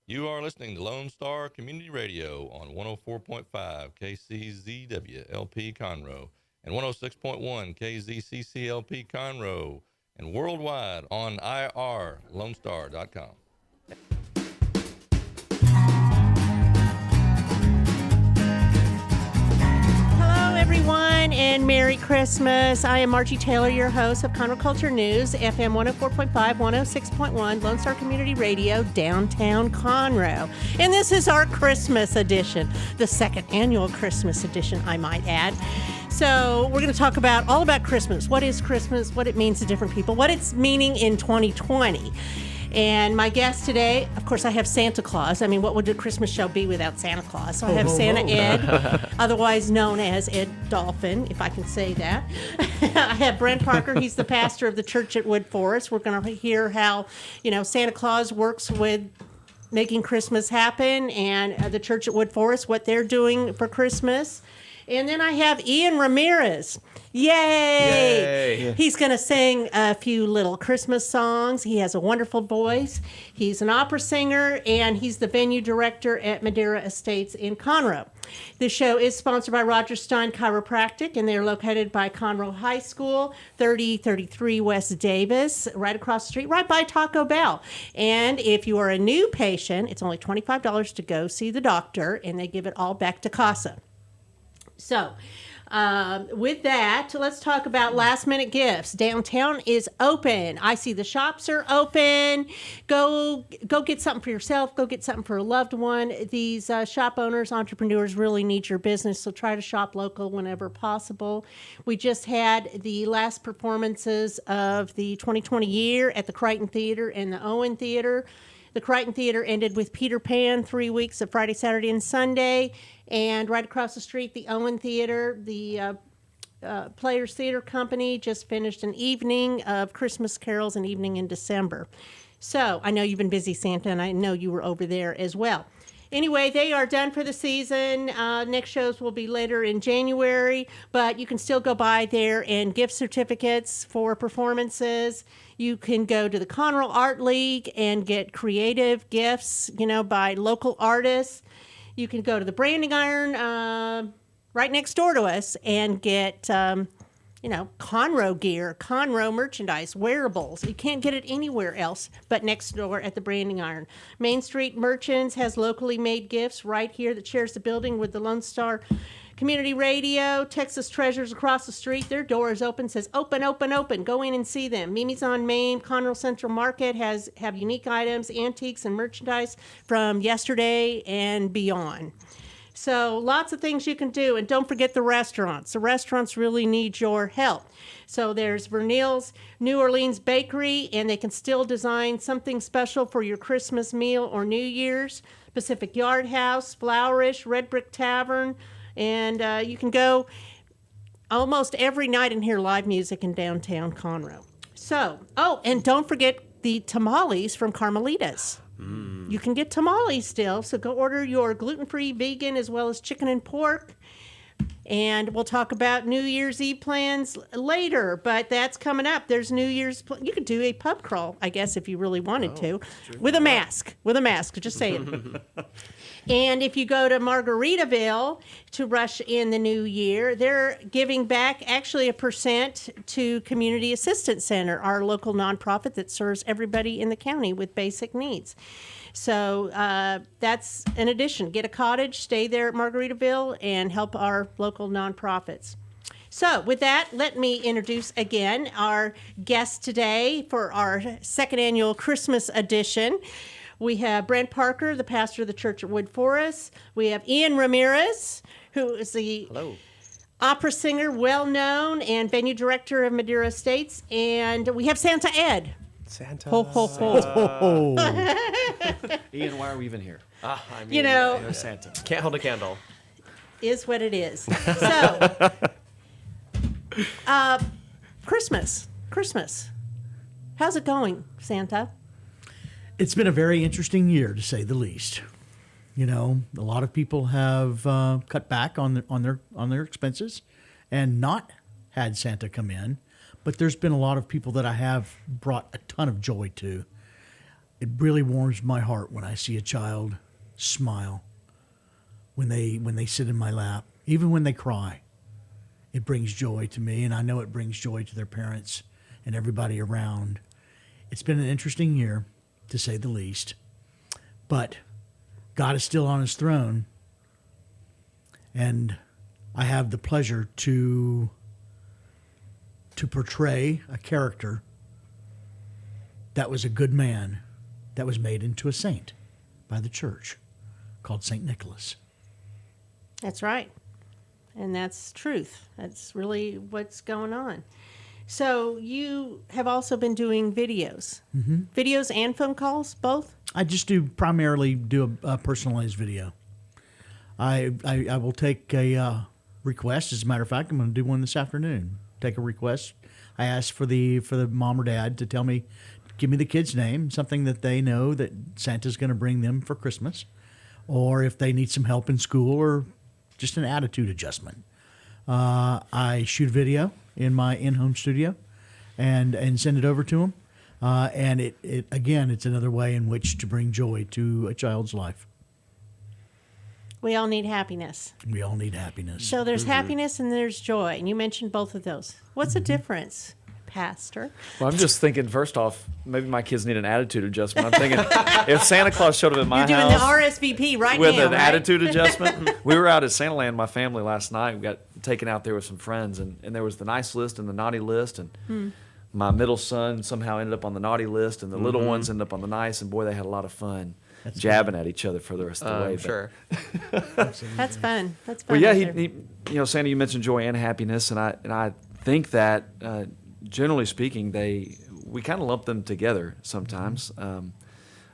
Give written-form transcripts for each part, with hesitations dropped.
You are listening to Lone Star Community Radio on 104.5 KCZWLP Conroe and 106.1 KZCCLP Conroe and worldwide on irlonestar.com. Hello, everyone, and Merry Christmas. I am Margie Taylor, your host of Conroe Culture News, FM 104.5, 106.1, Lone Star Community Radio, downtown Conroe. And this is our Christmas edition, the second annual Christmas edition, I might add. So we're going to talk all about Christmas. What is Christmas? What it means to different people? What it's meaning in 2020. And my guest today, of course, I have Santa Claus. I mean, what would the Christmas show be without Santa Claus? So I have Santa Ed, otherwise known as Ed Dolphin, if I can say that. I have Brent Parker. He's the pastor of the church at Woodforest. We're going to hear how, Santa Claus works with making Christmas happen, and the church at Woodforest, what they're doing for Christmas. And then I have Ian Ramirez. Yay! He's going to sing a few little Christmas songs. He has a wonderful voice. He's an opera singer, and he's the venue director at Madeira Estates in Conroe. The show is sponsored by Roger Stein Chiropractic, and they're located by Conroe High School, 3033 West Davis, right across the street, right by Taco Bell. And if you are a new patient, it's only $25 to go see the doctor, and they give it all back to CASA. So, with that, let's talk about last minute gifts. Downtown is open. I see the shops are open. Go get something for yourself. Go get something for a loved one. These shop owners, entrepreneurs really need your business, so try to shop local whenever possible. We just had the last performances of the 2020 year at the Crichton Theater and the Owen Theater. The Crichton Theater ended with Peter Pan, 3 weeks of Friday, Saturday, and Sunday. And right across the street, the Owen Theater, the Players Theater Company, just finished an evening of Christmas carols, an evening in December. So I know you've been busy, Santa, and I know you were over there as well. Anyway, they are done for the season. Next shows will be later in January, but you can still go by there and gift certificates for performances. You can go to the Conroe Art League and get creative gifts, by local artists. You can go to the Branding Iron right next door to us and get, Conroe gear, Conroe merchandise, wearables. You can't get it anywhere else but next door at the Branding Iron. Main Street Merchants has locally made gifts right here that shares the building with the Lone Star Community Radio. Texas Treasures across the street. Their door is open, says open, open, open. Go in and see them. Mimi's on Main. Conroe Central Market have unique items, antiques, and merchandise from yesterday and beyond. So lots of things you can do. And don't forget the restaurants. The restaurants really need your help. So there's Vernil's New Orleans Bakery, and they can still design something special for your Christmas meal or New Year's. Pacific Yard House, Flourish, Red Brick Tavern. And you can go almost every night and hear live music in downtown Conroe. So, and don't forget the tamales from Carmelitas. You can get tamales still, so go order your gluten-free, vegan, as well as chicken and pork. And we'll talk about New Year's Eve plans later, but that's coming up. There's New Year's. You could do a pub crawl, I guess, if you really wanted to, with a mask. Just saying. And if you go to Margaritaville to rush in the new year, they're giving back actually 1% to Community Assistance Center, our local nonprofit that serves everybody in the county with basic needs. So that's an addition. Get a cottage, stay there at Margaritaville, and help our local nonprofits. So with that, let me introduce again our guest today for our second annual Christmas edition. We have Brent Parker, the pastor of the church at Woodforest. We have Ian Ramirez, who is the opera singer, well-known, and venue director of Madeira Estates. And we have Santa Ed. Santa. Ho, ho, ho. Ian, why are we even here? Santa. Can't hold a candle. Is what it is. So, Christmas. How's it going, Santa? It's been a very interesting year, to say the least. A lot of people have cut back on their expenses, and not had Santa come in. But there's been a lot of people that I have brought a ton of joy to. it really warms my heart when I see a child smile when they sit in my lap, even when they cry. It brings joy to me, and I know it brings joy to their parents and everybody around. It's been an interesting year, to say the least, but God is still on his throne, and I have the pleasure to portray a character that was a good man that was made into a saint by the church, called St. Nicholas. That's right. And that's truth. That's really what's going on. So you have also been doing videos. Mm-hmm. Videos and phone calls, both? I just primarily do a personalized video. I will take a request. As a matter of fact, I'm going to do one this afternoon. Take a request. I asked for the mom or dad to give me the kid's name, something that they know that Santa's going to bring them for Christmas, or if they need some help in school or just an attitude adjustment. I shoot video in my in-home studio and send it over to them. And it again, it's another way in which to bring joy to a child's life. We all need happiness. We all need happiness. So there's happiness and there's joy. And you mentioned both of those. What's the difference, Pastor? Well, I'm just thinking, first off, maybe my kids need an attitude adjustment. I'm thinking if Santa Claus showed up at my You're doing house the RSVP right with now, an right? attitude adjustment. We were out at Santa Land, my family, last night. We got taken out there with some friends, and there was the nice list and the naughty list, and my middle son somehow ended up on the naughty list, and the little ones ended up on the nice, and boy, they had a lot of fun jabbing at each other for the rest of the way. Sure. That's fun. That's fun. Well, yeah, right he Santa, you mentioned joy and happiness, and I think that generally speaking, we kind of lump them together sometimes,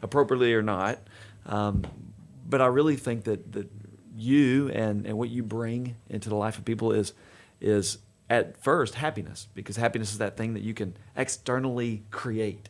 appropriately or not. But I really think that you and what you bring into the life of people is at first happiness, because happiness is that thing that you can externally create.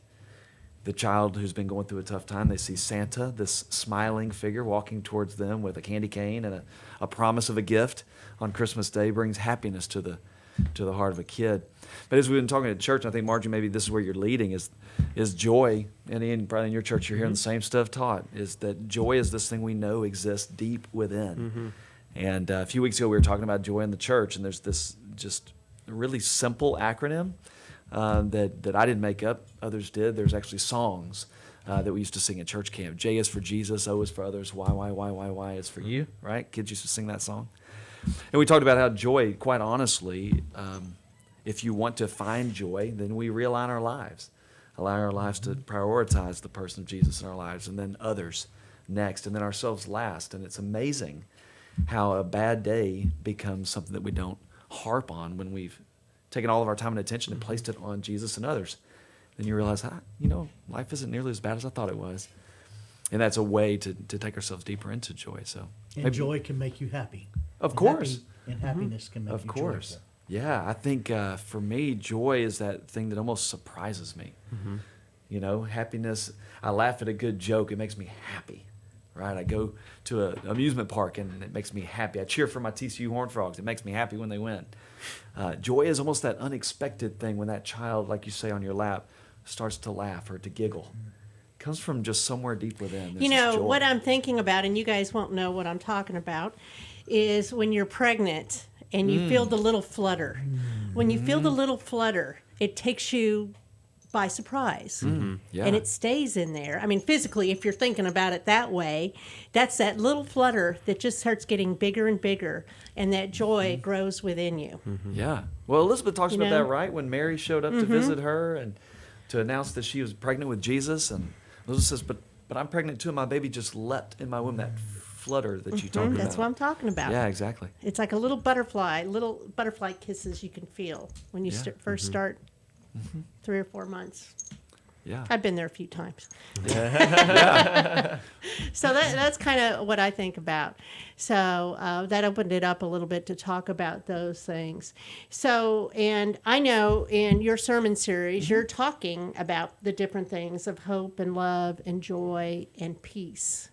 The child who's been going through a tough time, they see Santa, this smiling figure walking towards them with a candy cane and a promise of a gift on Christmas Day, brings happiness to the heart of a kid. But as we've been talking at church, and I think, Margie, maybe this is where you're leading, is joy, and Ian, probably in your church you're hearing the same stuff taught, is that joy is this thing we know exists deep within. And a few weeks ago we were talking about joy in the church, and there's this just really simple acronym that I didn't make up, others did. There's actually songs that we used to sing at church camp. J is for Jesus, O is for others, Y is for you, right? Kids used to sing that song. And we talked about how joy, quite honestly, if you want to find joy, then we realign our lives. Allow our lives to prioritize the person of Jesus in our lives, and then others next, and then ourselves last. And it's amazing how a bad day becomes something that we don't harp on when we've taken all of our time and attention and placed it on Jesus and others. Then you realize, life isn't nearly as bad as I thought it was. And that's a way to take ourselves deeper into joy. So, And joy can make you happy. Of course. And happiness can make you Of course. joyful. Yeah, I think for me, joy is that thing that almost surprises me. Happiness, I laugh at a good joke, it makes me happy, right? I go to an amusement park and it makes me happy. I cheer for my TCU Horned Frogs, it makes me happy when they win. Joy is almost that unexpected thing when that child, like you say, on your lap, starts to laugh or to giggle. It comes from just somewhere deep within. There's this joy. What I'm thinking about, and you guys won't know what I'm talking about, is when you're pregnant and you feel the little flutter. When you feel the little flutter, it takes you by surprise. Yeah. And it stays in there. I mean, physically, if you're thinking about it that way, that's that little flutter that just starts getting bigger and bigger, and that joy grows within you. Yeah. Well, Elizabeth talks about that, right? When Mary showed up to visit her and to announce that she was pregnant with Jesus, and Elizabeth says, but I'm pregnant too, and my baby just leapt in my womb, that flutter that you talk about. That's what I'm talking about. Yeah, exactly. It's like a little butterfly kisses you can feel when you first start 3 or 4 months. Yeah. I've been there a few times. Yeah. So that's kind of what I think about. So that opened it up a little bit to talk about those things. So, and I know in your sermon series, you're talking about the different things of hope and love and joy and peace.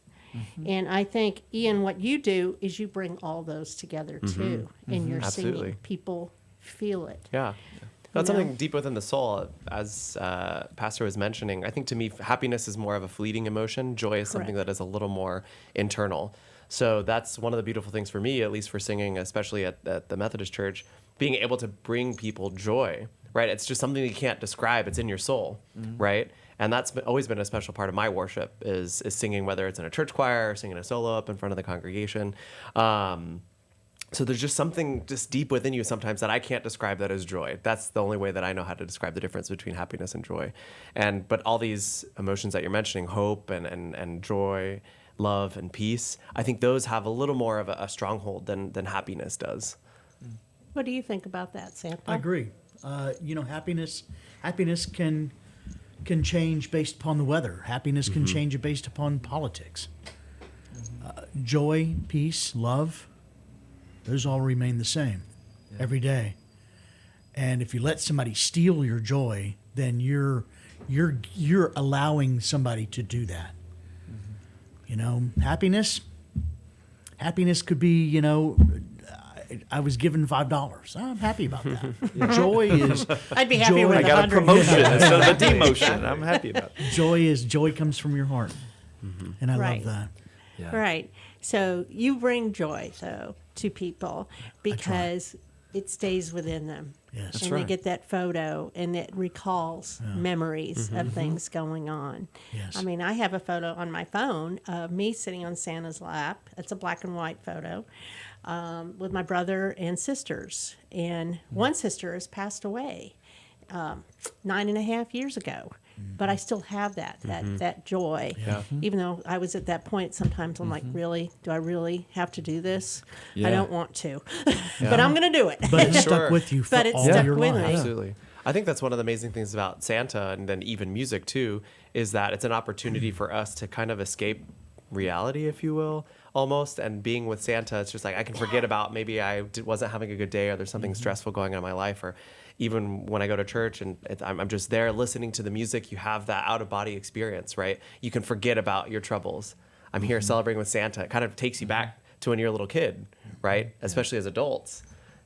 And I think, Ian, what you do is you bring all those together too in your Absolutely. singing. People feel it. Yeah. That's you know? something deep within the soul. As Pastor was mentioning, I think to me, happiness is more of a fleeting emotion. Joy is something Correct. that is a little more internal. So that's one of the beautiful things for me, at least for singing, especially at the Methodist Church, being able to bring people joy, right? It's just something you can't describe. It's in your soul, right? And that's always been a special part of my worship is singing, whether it's in a church choir or singing a solo up in front of the congregation. So there's just something just deep within you sometimes that I can't describe that as joy. That's the only way that I know how to describe the difference between happiness and joy. But all these emotions that you're mentioning, hope and joy, love and peace, I think those have a little more of a stronghold than happiness does. What do you think about that, Santa? I agree. Happiness can change based upon the weather. Happiness can change based upon politics. Joy, peace, love, those all remain the same every day. And if you let somebody steal your joy, then you're allowing somebody to do that. Happiness could be, I was given $5. I'm happy about that. Joy is. I'd be happy with I got a 100. promotion instead of a demotion. I'm happy about it. Joy comes from your heart, and I Right. love that. Yeah. Right. So you bring joy, though, to people because it stays within them. Yes. That's and they right. get that photo and it recalls memories of things going on. Yes. I mean, I have a photo on my phone of me sitting on Santa's lap. It's a black and white photo with my brother and sisters. And one sister has passed away 9.5 years ago. But I still have that joy. Yeah. Even though I was at that point, sometimes I'm like, really? Do I really have to do this? Yeah. I don't want to. But I'm going to do it. But it's Sure. stuck with you for But it's all stuck your with life. me. Absolutely. I think that's one of the amazing things about Santa and then even music too, is that it's an opportunity for us to kind of escape reality, if you will, almost. And being with Santa, it's just like I can forget about maybe I wasn't having a good day or there's something stressful going on in my life, or even when I go to church and I'm just there listening to the music, you have that out of body experience, right? You can forget about your troubles. I'm here celebrating with Santa. It kind of takes you back to when you're a little kid, right? Especially as adults.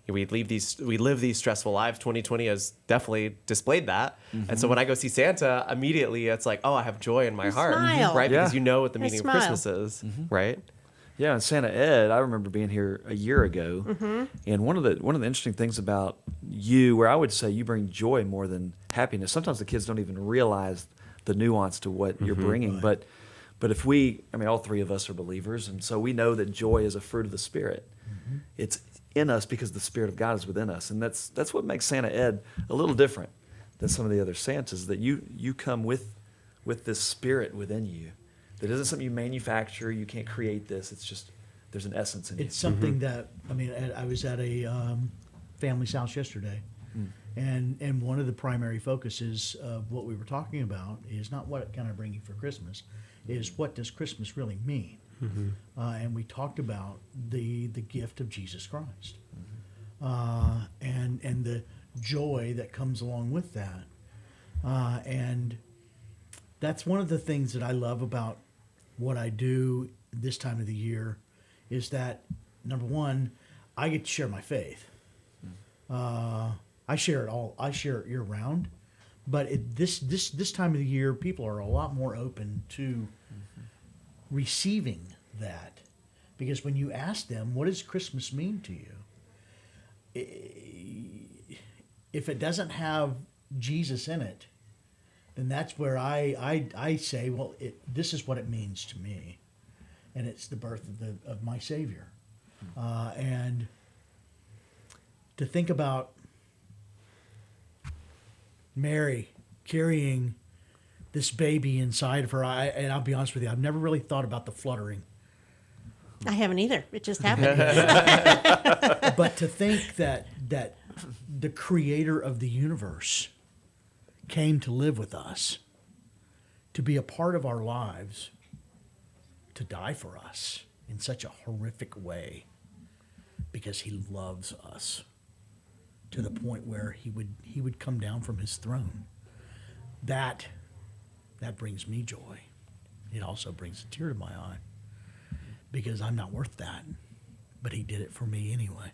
We live these stressful lives. 2020 has definitely displayed that. And so when I go see Santa, immediately it's like, oh, I have joy in my heart, smile. right? Yeah. Because you know what the I meaning of smile. Christmas is, right? Yeah, and Santa Ed, I remember being here a year ago, and one of the interesting things about you, where I would say you bring joy more than happiness. Sometimes the kids don't even realize the nuance to what you're bringing, but if all three of us are believers, and so we know that joy is a fruit of the Spirit. It's in us because the Spirit of God is within us, and that's what makes Santa Ed a little different than some of the other Santas. That you come with this Spirit within you. That isn't something you manufacture. You can't create this. It's just there's an essence in It's you. something that, I was at a family's house yesterday, and one of the primary focuses of what we were talking about is not what can I bring you for Christmas, is what does Christmas really mean? And we talked about the gift of Jesus Christ, and the joy that comes along with that, and that's one of the things that I love about what I do this time of the year, is that number one, I get to share my faith. I share it all. I share it year round, but this time of the year, people are a lot more open to receiving that, because when you ask them, what does Christmas mean to you? If it doesn't have Jesus in it, then that's where I say, well, this is what it means to me, and it's the birth of my Savior, and to think about Mary carrying this baby inside of her. And I'll be honest with you, I've never really thought about the fluttering. I haven't either. It just happened. But to think that the creator of the universe came to live with us, to be a part of our lives, to die for us in such a horrific way, because he loves us to the point where he would come down from his throne. That brings me joy. It also brings a tear to my eye, because I'm not worth that, but he did it for me anyway.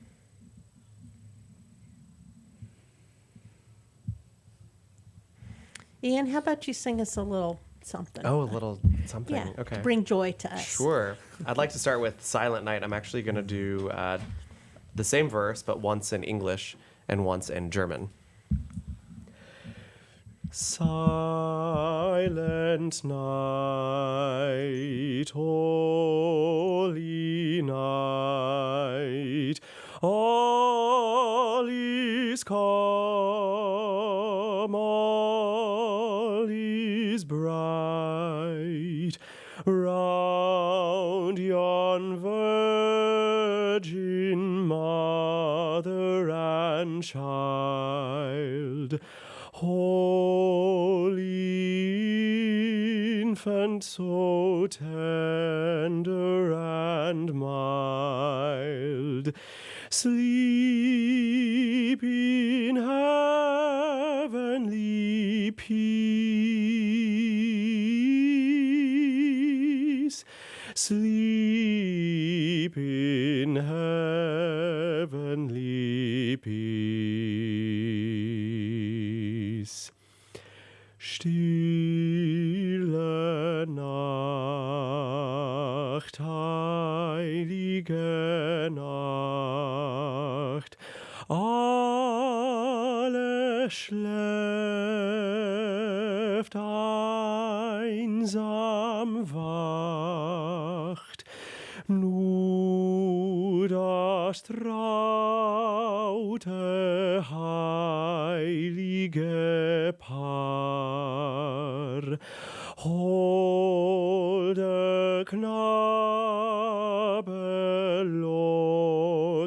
Ian, how about you sing us a little something? Oh, a little something. Yeah, Okay. to bring joy to us. Sure. I'd like to start with Silent Night. I'm actually going to do the same verse, but once in English and once in German. Silent night, holy night, all is calm, all is bright, round yon virgin mother and child, holy infant, so tender and mild, sleep in heavenly peace, sleep in heavenly peace. Stille Nacht, heilige Nacht, alle schläft, einsam wacht, nur das traute heilige Paar, holde Knabe,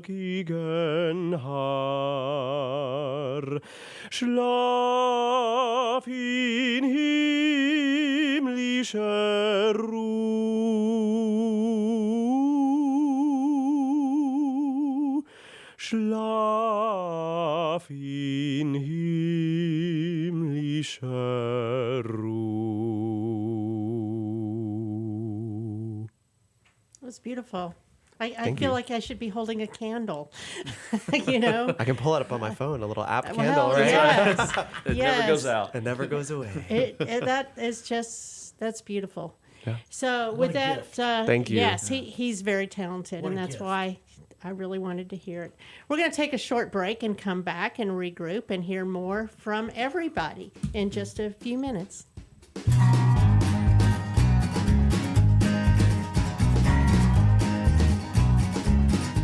logigen Haar, schlaf in himmlischer Ruh, schlaf in himmlischer Ruh. It was beautiful. I Thank feel you. like I should be holding a candle, you know? I can pull it up on my phone, a little app Well, candle, right? yes. It never goes out. It never goes away. That is just, that's beautiful. Yeah. So with that, Thank you. Yes, he's very talented, What and a that's gift. why I really wanted to hear it. We're going to take a short break and come back and regroup and hear more from everybody in just a few minutes.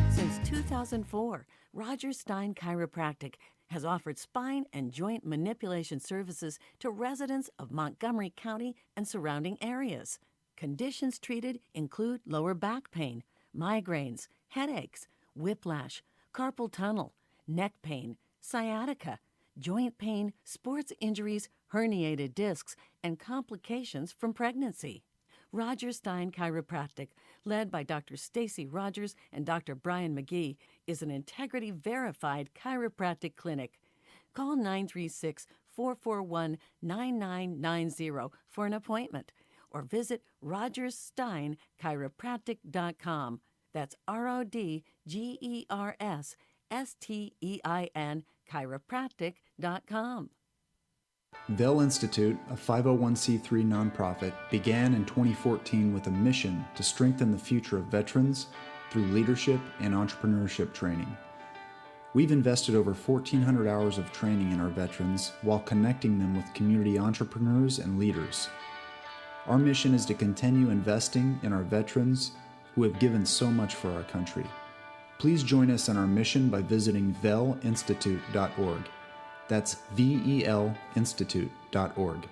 Since 2004, Roger Stein Chiropractic has offered spine and joint manipulation services to residents of Montgomery County and surrounding areas. Conditions treated include lower back pain, migraines, headaches, whiplash, carpal tunnel, neck pain, sciatica, joint pain, sports injuries, herniated discs, and complications from pregnancy. Roger Stein Chiropractic, led by Dr. Stacy Rogers and Dr. Brian McGee, is an integrity-verified chiropractic clinic. Call 936-441-9990 for an appointment or visit rogerssteinchiropractic.com. That's RODGERSSTEIN chiropractic.com. Vell Institute, a 501c3 nonprofit, began in 2014 with a mission to strengthen the future of veterans through leadership and entrepreneurship training. We've invested over 1,400 hours of training in our veterans while connecting them with community entrepreneurs and leaders. Our mission is to continue investing in our veterans who have given so much for our country. Please join us in our mission by visiting vellinstitute.org. That's VELinstitute.org.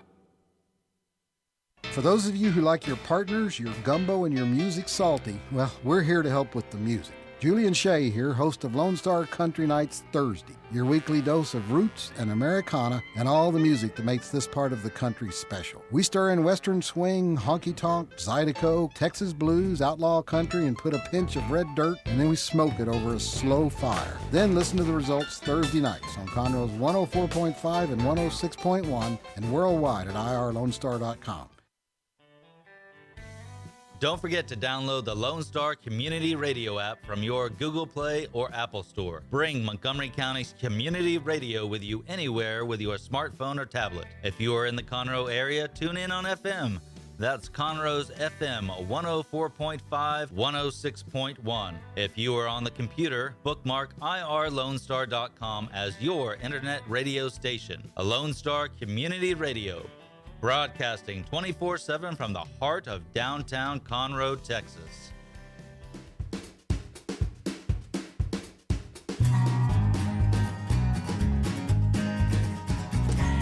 For those of you who like your partners, your gumbo, and your music salty, well, we're here to help with the music. Julian Shea here, host of Lone Star Country Nights Thursday, your weekly dose of roots and Americana and all the music that makes this part of the country special. We stir in Western swing, honky-tonk, Zydeco, Texas blues, outlaw country, and put a pinch of red dirt, and then we smoke it over a slow fire. Then listen to the results Thursday nights on Conroe's 104.5 and 106.1 and worldwide at irlonestar.com. Don't forget to download the Lone Star Community Radio app from your Google Play or Apple Store. Bring Montgomery County's community radio with you anywhere with your smartphone or tablet. If you are in the Conroe area, tune in on FM. That's Conroe's FM 104.5, 106.1. If you are on the computer, bookmark irlonestar.com as your internet radio station. A Lone Star Community Radio, broadcasting 24/7 from the heart of downtown Conroe, Texas.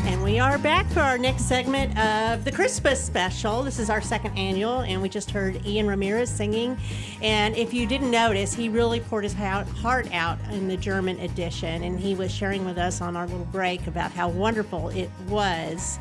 And we are back for our next segment of the Christmas special. This is our second annual, and we just heard Ian Ramirez singing. And if you didn't notice, he really poured his heart out in the German edition, and he was sharing with us on our little break about how wonderful it was.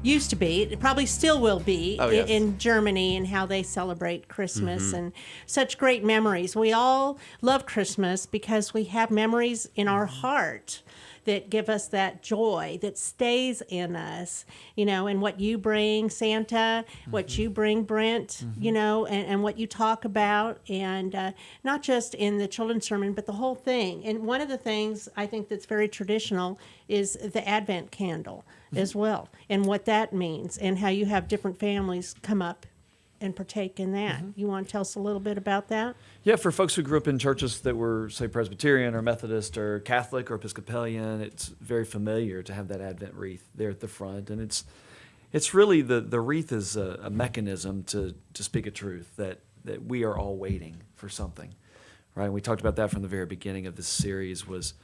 Used to be, it probably still will be in Germany, and how they celebrate Christmas and such great memories. We all love Christmas because we have memories in our heart that give us that joy that stays in us, you know, and what you bring, Santa, what you bring, Brent, you know, and what you talk about, and not just in the children's sermon, but the whole thing. And one of the things I think that's very traditional is the Advent candle as well, and what that means, and how you have different families come up and partake in that. You want to tell us a little bit about that? Yeah, for folks who grew up in churches that were, say, Presbyterian or Methodist or Catholic or Episcopalian, it's very familiar to have that Advent wreath there at the front. And it's really, the wreath is a mechanism to speak a truth, that we are all waiting for something, right? And we talked about that from the very beginning of this series was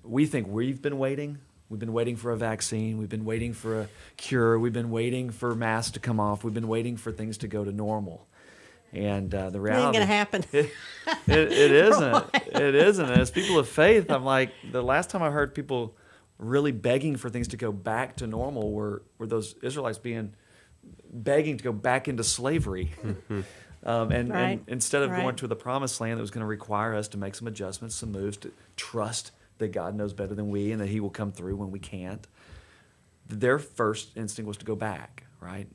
we think we've been waiting. We've been waiting for a vaccine. We've been waiting for a cure. We've been waiting for masks to come off. We've been waiting for things to go to normal. And the reality... It ain't going to happen. It isn't. It isn't. As people of faith, I'm like, the last time I heard people really begging for things to go back to normal were those Israelites begging to go back into slavery. And instead of going to the promised land that was going to require us to make some adjustments, some moves, to trust that God knows better than we and that he will come through when we can't, their first instinct was to go back, right?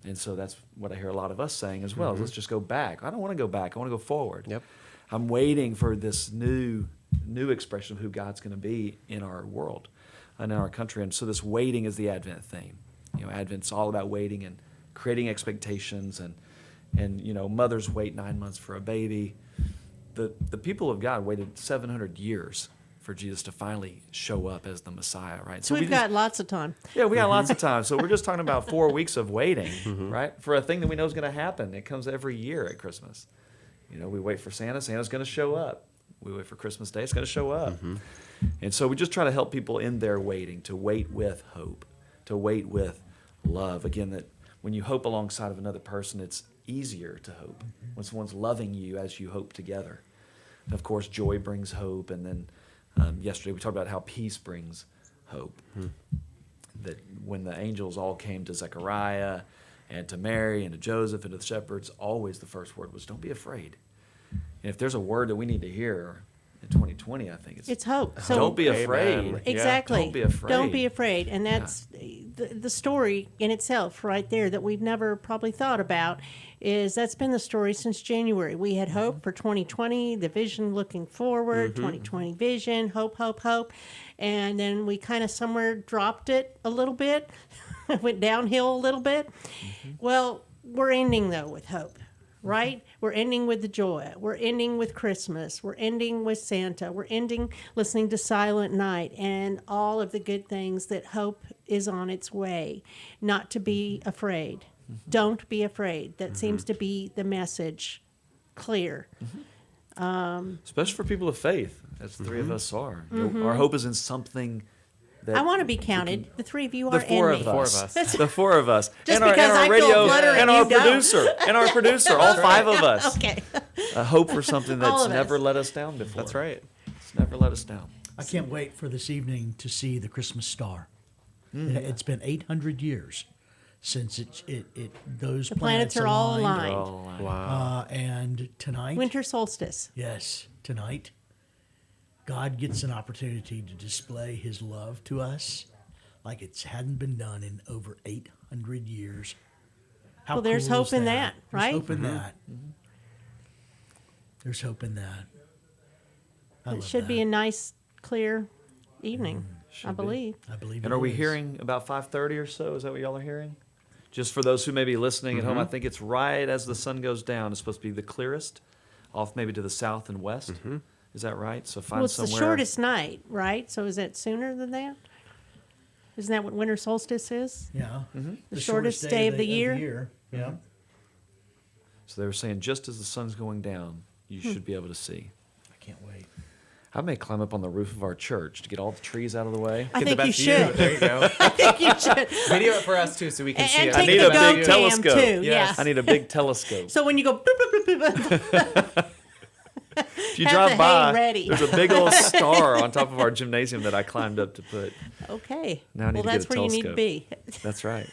And so that's what I hear a lot of us saying as well. Let's just go back. I don't want to go back. I want to go forward. Yep. I'm waiting for this new expression of who God's going to be in our world and in our country. And so this waiting is the Advent theme. You know, Advent's all about waiting and creating expectations, and you know, mothers wait 9 months for a baby. The people of God waited 700 years for Jesus to finally show up as the Messiah, right? So we've got lots of time. Yeah, we got lots of time. So we're just talking about 4 weeks of waiting, right? For a thing that we know is going to happen. It comes every year at Christmas. You know, we wait for Santa. Santa's going to show up. We wait for Christmas Day. It's going to show up. And so we just try to help people in their waiting, to wait with hope, to wait with love. Again, that when you hope alongside of another person, it's easier to hope when someone's loving you as you hope together. And of course, joy brings hope, and then yesterday we talked about how peace brings hope. That when the angels all came to Zechariah and to Mary and to Joseph and to the shepherds, always the first word was, don't be afraid. And if there's a word that we need to hear in 2020, I think it's hope. So don't be afraid. Exactly. Don't be afraid. Don't be afraid. And that's the story in itself right there that we've never probably thought about. Is that's been the story since January. We had hope for 2020, the vision looking forward, 2020 vision, hope. And then we kind of somewhere dropped it a little bit, went downhill a little bit. Well, we're ending, though, with hope, right? We're ending with the joy. We're ending with Christmas. We're ending with Santa. We're ending listening to Silent Night and all of the good things that hope is on its way, not to be afraid. Don't be afraid. That seems to be the message, clear. Especially for people of faith, as the three of us are. You know, our hope is in something that... I want to be counted. The three of you are the four in of me. us. The four of us. Just and because our I radio, feel flutter and you our don't. producer. And our producer. All five of us. Okay. A hope for something All that's of never us. let us down before. That's right. It's never let us down. I can't wait for this evening to see the Christmas star. It's been 800 years since those The planets are all aligned. Wow. And tonight, Winter solstice. yes, tonight, God gets an opportunity to display his love to us like it hadn't been done in over 800 years. How Well, there's cool hope is in that, right? There's hope in that. There's hope in that. I It love should be that. a nice, clear evening, I believe. I believe. And it are we is. hearing about 5:30 or so? Is that what y'all are hearing? Just for those who may be listening at home, I think it's right as the sun goes down. It's supposed to be the clearest, off maybe to the south and west. Is that right? So find Well, it's somewhere. the shortest night, right? So is it sooner than that? Isn't that what winter solstice is? Yeah. The shortest day of the year? Yeah. So they were saying just as the sun's going down, you should be able to see. I can't wait. I may climb up on the roof of our church to get all the trees out of the way. I Get the think you best view. should. There you go. I think you should. Video it for us too, so we can see And it. take need the a big GoCam telescope. too. Yes. I need a big telescope. So when you go, boop, boop, boop, boop, boop, If you have drive the hay by, ready. there's a big old star on top of our gymnasium that I climbed up to put. okay. Now I need Well, to that's get a where you need to be. That's right.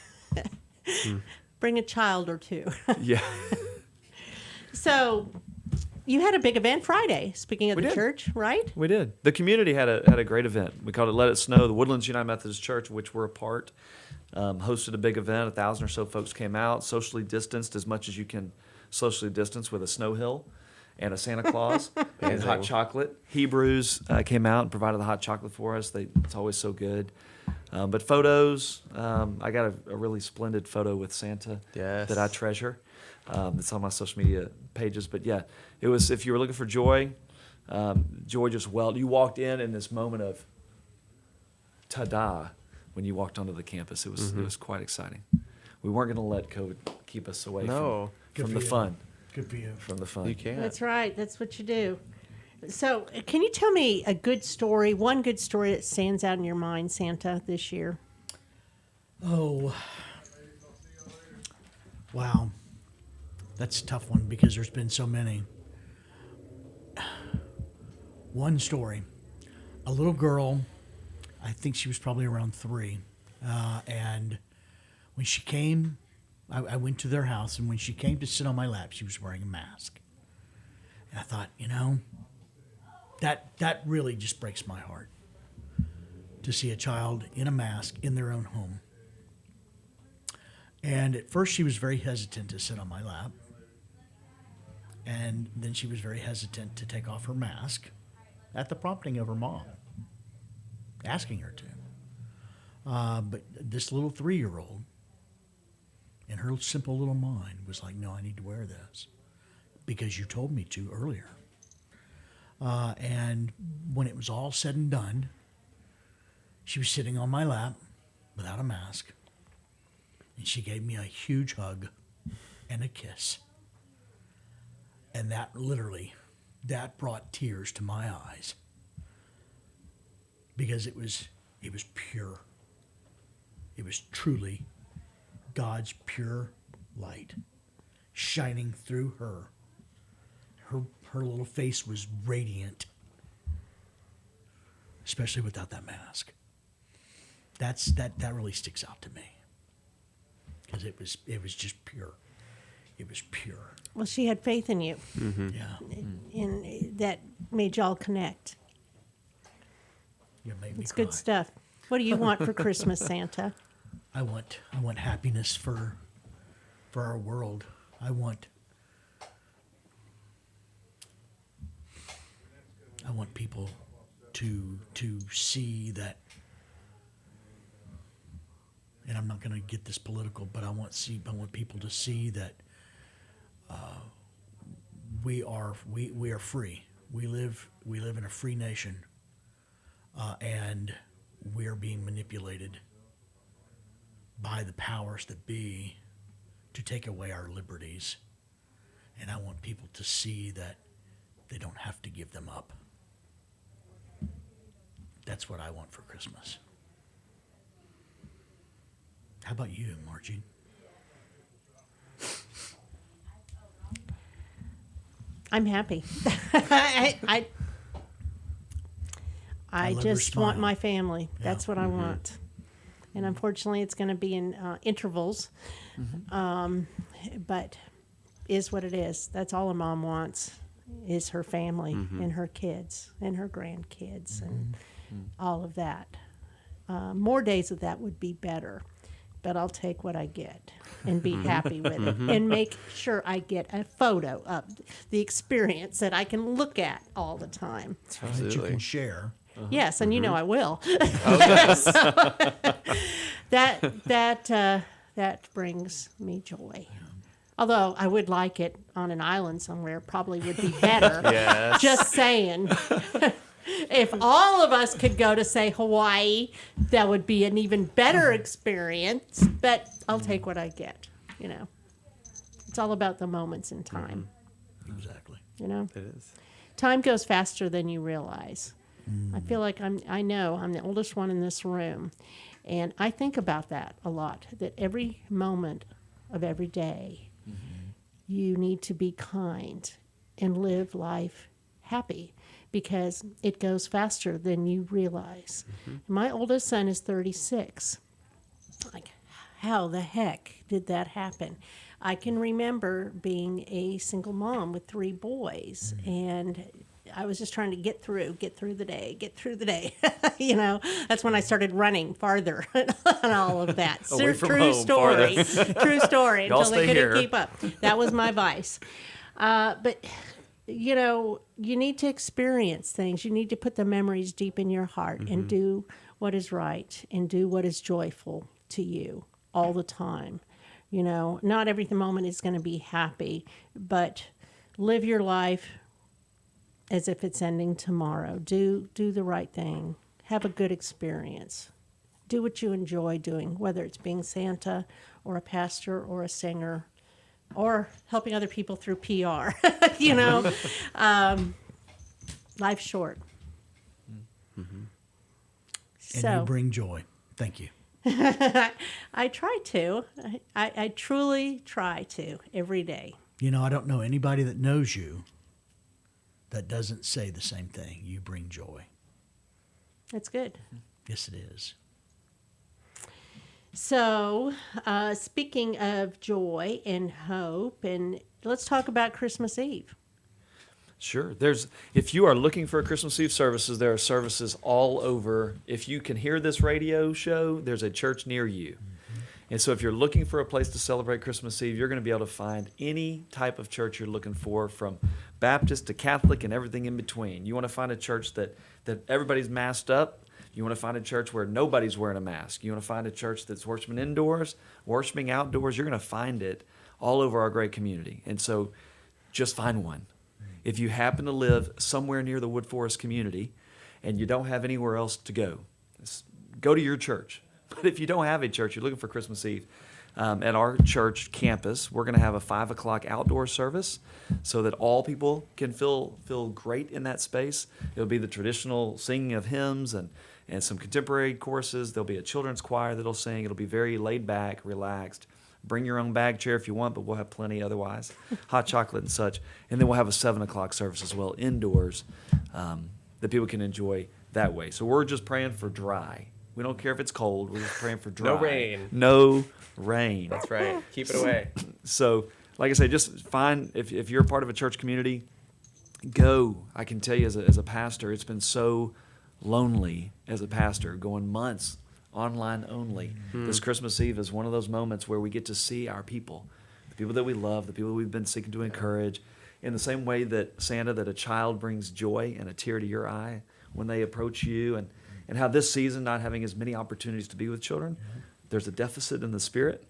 Bring a child or two. Yeah. So you had a big event Friday, speaking of We the did. church, right? We did. The community had a great event. We called it Let It Snow. The Woodlands United Methodist Church, of which we're a part, hosted a big event. 1,000 or so folks came out, socially distanced as much as you can socially distance, with a snow hill and a Santa Claus and hot chocolate. Hebrews came out and provided the hot chocolate for us. It's always so good. But photos, I got a really splendid photo with Santa Yes. that I treasure. It's on my social media pages. But yeah, it was, if you were looking for joy, joy just welled. You walked in this moment of ta-da when you walked onto the campus. It was quite exciting. We weren't going to let COVID keep us away No. Good from for the you. fun. Good for you. From the fun. You can't. That's right. That's what you do. So, can you tell me a good story, one good story that stands out in your mind, Santa, this year? Oh. Wow. That's a tough one because there's been so many. One story. A little girl, I think she was probably around 3. And when she came, I went to their house, and when she came to sit on my lap, she was wearing a mask. And I thought, that really just breaks my heart to see a child in a mask in their own home. And at first she was very hesitant to sit on my lap. And then she was very hesitant to take off her mask at the prompting of her mom, asking her to. But this little 3-year-old, in her simple little mind, was like, no, I need to wear this because you told me to earlier. And when it was all said and done, she was sitting on my lap without a mask, and she gave me a huge hug and a kiss. And that brought tears to my eyes because it was pure. It was truly God's pure light shining through her. Her little face was radiant, especially without that mask. That really sticks out to me because it was just pure. It was pure. Well, she had faith in you, Yeah. and that made y'all connect. You made me It's cry. good stuff. What do you want for Christmas, Santa? I want happiness for our world. I want people to see that, and I'm not going to get this political, but I want people to see that we are free. We live in a free nation, and we are being manipulated by the powers that be to take away our liberties. And I want people to see that they don't have to give them up. That's what I want for Christmas. How about you, Margie? I'm happy. I love your just want smile. my family. Yeah. That's what I want. And unfortunately, it's going to be in intervals. But is what it is. That's all a mom wants, is her family and her kids and her grandkids and all of that. More days of that would be better. but I'll take what I get and be happy with it and make sure I get a photo of the experience that I can look at all the time. That you can share. Yes, and you know I will. That brings me joy. Although I would like it on an island somewhere, probably would be better. Yes. Just saying. If all of us could go to, say, Hawaii, that would be an even better experience. But I'll take what I get, you know. It's all about the moments in time. Exactly. You know? It is. Time goes faster than you realize. I feel like I know I'm the oldest one in this room. And I think about that a lot, that every moment of every day, you need to be kind and live life happy because it goes faster than you realize. My oldest son is 36. Like, how the heck did that happen? I can remember being a single mom with 3 boys, and I was just trying to get through the day. You know, that's when I started running farther and all of that. Away from True home, story. True story. Y'all Until they stay couldn't here. keep up. That was my vice. But, you know, you need to experience things. You need to put the memories deep in your heart and do what is right and do what is joyful to you all the time. You know, not every moment is going to be happy, but live your life as if it's ending tomorrow. Do the right thing. Have a good experience. Do what you enjoy doing, whether it's being Santa or a pastor or a singer or helping other people through PR. You know, life's short. And So you bring joy. Thank you. I try to. I truly try to every day. You know, I don't know anybody that knows you that doesn't say the same thing. You bring joy. That's good. Yes, it is. So, speaking of joy and hope, and let's talk about Christmas Eve. Sure. If you are looking for Christmas Eve services, there are services all over. If you can hear this radio show, there's a church near you. And so if you're looking for a place to celebrate Christmas Eve, you're going to be able to find any type of church you're looking for, from Baptist to Catholic and everything in between. You want to find a church that everybody's masked up. You want to find a church where nobody's wearing a mask. You want to find a church that's worshiping indoors, worshiping outdoors. You're going to find it all over our great community. And so just find one. If you happen to live somewhere near the Woodforest community and you don't have anywhere else to go to your church. But if you don't have a church, you're looking for Christmas Eve, at our church campus, we're going to have a 5 o'clock outdoor service so that all people can feel great in that space. It'll be the traditional singing of hymns and some contemporary courses. There'll be a children's choir that'll sing. It'll be very laid back, relaxed. Bring your own bag chair if you want, but we'll have plenty otherwise. Hot chocolate and such. And then we'll have a 7 o'clock service as well, indoors, that people can enjoy that way. So we're just praying for dry. We don't care if it's cold. We're just praying for dry. No rain. No rain. That's right. Keep it away. So, like I say, just find, if you're a part of a church community, go. I can tell you as a pastor, it's been so lonely as a pastor, going months online only. This Christmas Eve is one of those moments where we get to see our people, the people that we love, the people we've been seeking to encourage, in the same way that, Santa, that a child brings joy and a tear to your eye when they approach you, and how this season, not having as many opportunities to be with children, there's a deficit in the spirit.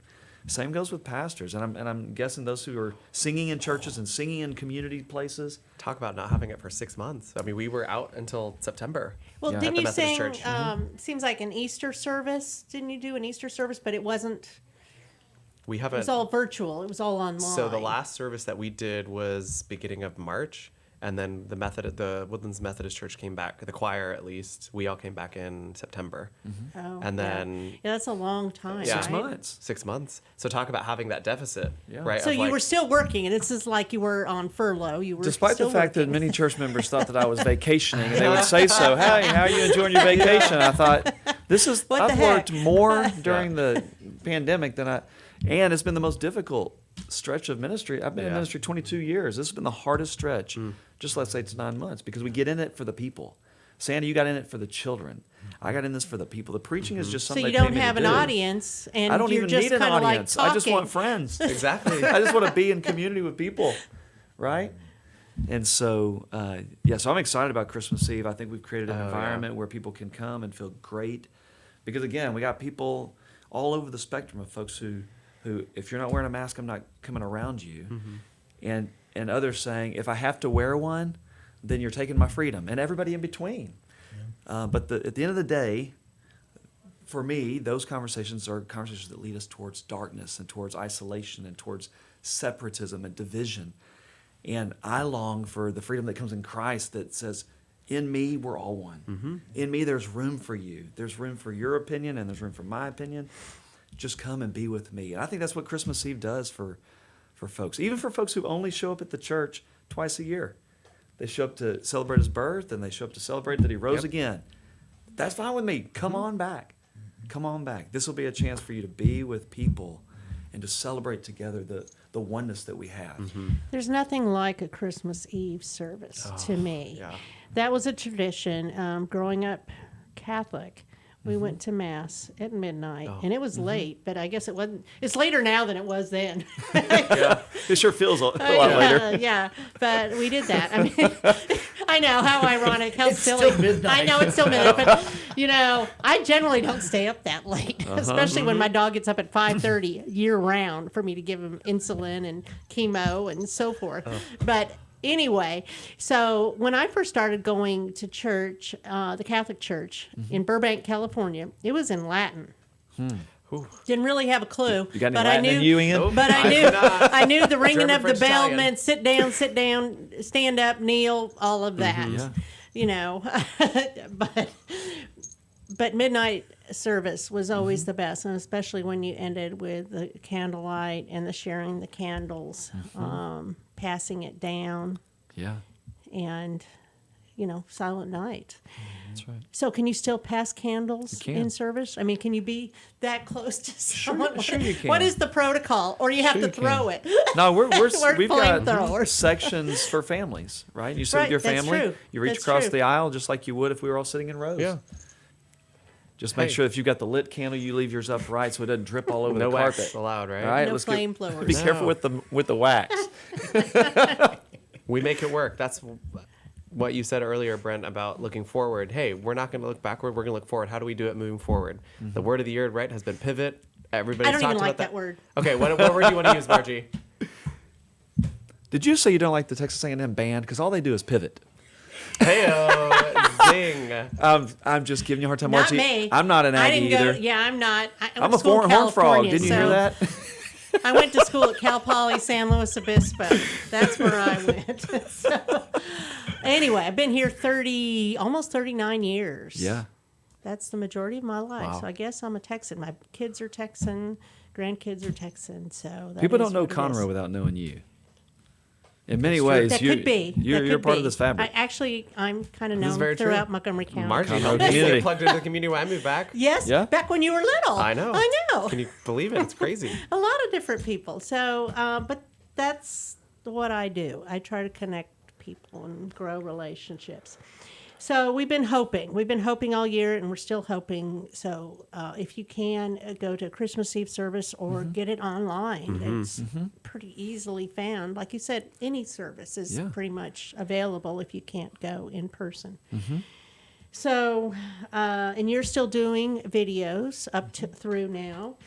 Same goes with pastors, and I'm guessing those who are singing in churches and singing in community places. Talk about not having it for 6 months. I mean, we were out until September. Well, Yeah. didn't At the you Methodist sing, Church. seems like an Easter service? Didn't you do an Easter service? But it wasn't, We it haven't. was all virtual. It was all online. So the last service that we did was beginning of March, and then the Woodlands Methodist Church came back. The choir, at least, we all came back in September, Oh, and yeah. then Yeah, that's a long time. Yeah. 6 right? months. 6 months. So talk about having that deficit, Yeah. right? So of you like- were still working, and it's just like you were on furlough. You were Despite still the fact working. that many church members thought that I was vacationing, and they would say so. Hey, how are you enjoying your vacation? I thought, What the I've worked heck? more during the pandemic and it's been the most difficult stretch of ministry. I've been in Yeah. ministry 22 years. This has been the hardest stretch. Just let's say it's 9 months, because we get in it for the people. Santa, you got in it for the children. I got in this for the people. The preaching is just So something you they pay don't me to have an do. audience, and I don't you're even just need an kind of like audience. talking. I just want friends. Exactly. I just want to be in community with people, right? And so, so I'm excited about Christmas Eve. I think we've created an environment where people can come and feel great. Because, again, we got people all over the spectrum of folks who if you're not wearing a mask, I'm not coming around you. And others saying, if I have to wear one, then you're taking my freedom. And everybody in between. But at the end of the day, for me, those conversations are conversations that lead us towards darkness and towards isolation and towards separatism and division. And I long for the freedom that comes in Christ that says, in me, we're all one. In me, there's room for you. There's room for your opinion and there's room for my opinion. Just come and be with me. And I think that's what Christmas Eve does for folks. Even for folks who only show up at the church twice a year. They show up to celebrate his birth and they show up to celebrate that he rose again. That's fine with me. Come on back. Come on back. This will be a chance for you to be with people and to celebrate together the oneness that we have. There's nothing like a Christmas Eve service to me. Yeah. That was a tradition. Growing up Catholic, we went to Mass at midnight, and it was late, but I guess it wasn't. It's later now than it was then. Yeah, it sure feels a lot later. Yeah, but we did that. I mean, I know, how ironic, how It's silly. still midnight. I know it's still midnight, but I generally don't stay up that late, especially when my dog gets up at 5:30 year round for me to give him insulin and chemo and so forth. But anyway, so when I first started going to church, the Catholic Church in Burbank, California, it was in Latin. Didn't really have a clue. You got any but Latin I knew, in you, Ian? But I knew the ringing German, of the French, bell Italian. meant sit down, stand up, kneel, all of that. But midnight service was always the best, and especially when you ended with the candlelight and the sharing the candles, passing it down, Yeah, and Silent Night. that's right. So can you still pass candles can. in service? I mean, can you be that close to someone? sure you can. What is the protocol? Or you have to throw it? No, we've got flamethrowers. sections for families, right? You sit with Right, your that's family, true. you reach That's across true. the aisle just like you would if we were all sitting in rows. Yeah. Just make Hey. sure if you've got the lit candle, you leave yours upright so it doesn't drip all over No the wax carpet. allowed, right? All right, No let's flame be blowers. careful with the wax. We make it work. That's what you said earlier, Brent, about looking forward. Hey, we're not going to look backward. We're going to look forward. How do we do it moving forward? The word of the year, right, has been pivot. Everybody's I don't talked even about like that word. Okay, what word do you want to use, Margie? Did you say you don't like the Texas A&M band? Because all they do is pivot. Heyo, zing. I'm just giving you a hard time, Not Margie. me. I'm not an I Aggie didn't go. either. Yeah, I'm not. I went I'm to a school in horn frog. California, Didn't you hear so that? I went to school at Cal Poly San Luis Obispo. That's where I went. So, anyway, I've been here almost 39 years. Yeah. That's the majority of my life. Wow. So I guess I'm a Texan. My kids are Texan, grandkids are Texan. So that People is don't know what it is. Conroe without knowing you. In many True. ways, That you, could be. you're, That you're could part be. of this fabric. I'm kind of This is known very true. throughout Montgomery County. Margie Conroe helped me community. get plugged into the community when I moved back. Yes, Yeah? back when you were little. I know. I know. Can you believe it? It's crazy. A lot of different people. So, but that's what I do. I try to connect people and grow relationships. So we've been hoping all year, and we're still hoping. So if you can go to a Christmas Eve service or get it online, it's pretty easily found. Like you said, any service is pretty much available if you can't go in person. So, and you're still doing videos up to through now.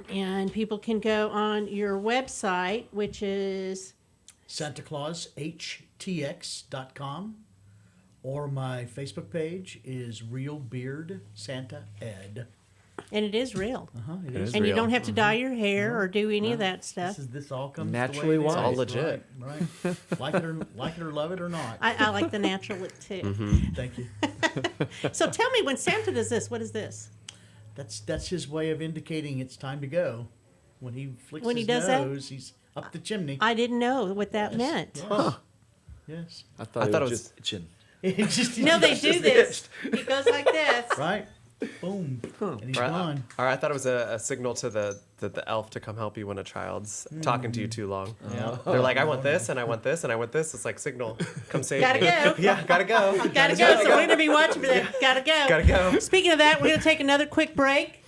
And people can go on your website, which is SantaClausHTX.com, or my Facebook page is Real Beard Santa Ed. and it is real. It is. And you real. don't have to dye your hair or do any of that stuff. This all comes Naturally the way it white. is. All legit. Right. Like it or love it or not. I like the natural look too. Thank you. So tell me, when Santa does this, what is this? That's his way of indicating it's time to go. When he flicks When he his does that? nose, he's up the chimney. I didn't know what that meant. Yes. I thought it was just itching. It just, No, they do this. He goes like this. Right. Boom. And he's Right. gone. Or I thought it was a signal to the elf to come help you when a child's talking to you too long. Yeah. They're like, I want this, and I want this, and I want this. It's like, signal, come save Gotta me. go. Yeah, gotta go. Gotta go. So we're going to be watching for that. Gotta go. Gotta go. Speaking of that, we're going to take another quick break,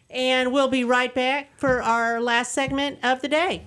and we'll be right back for our last segment of the day.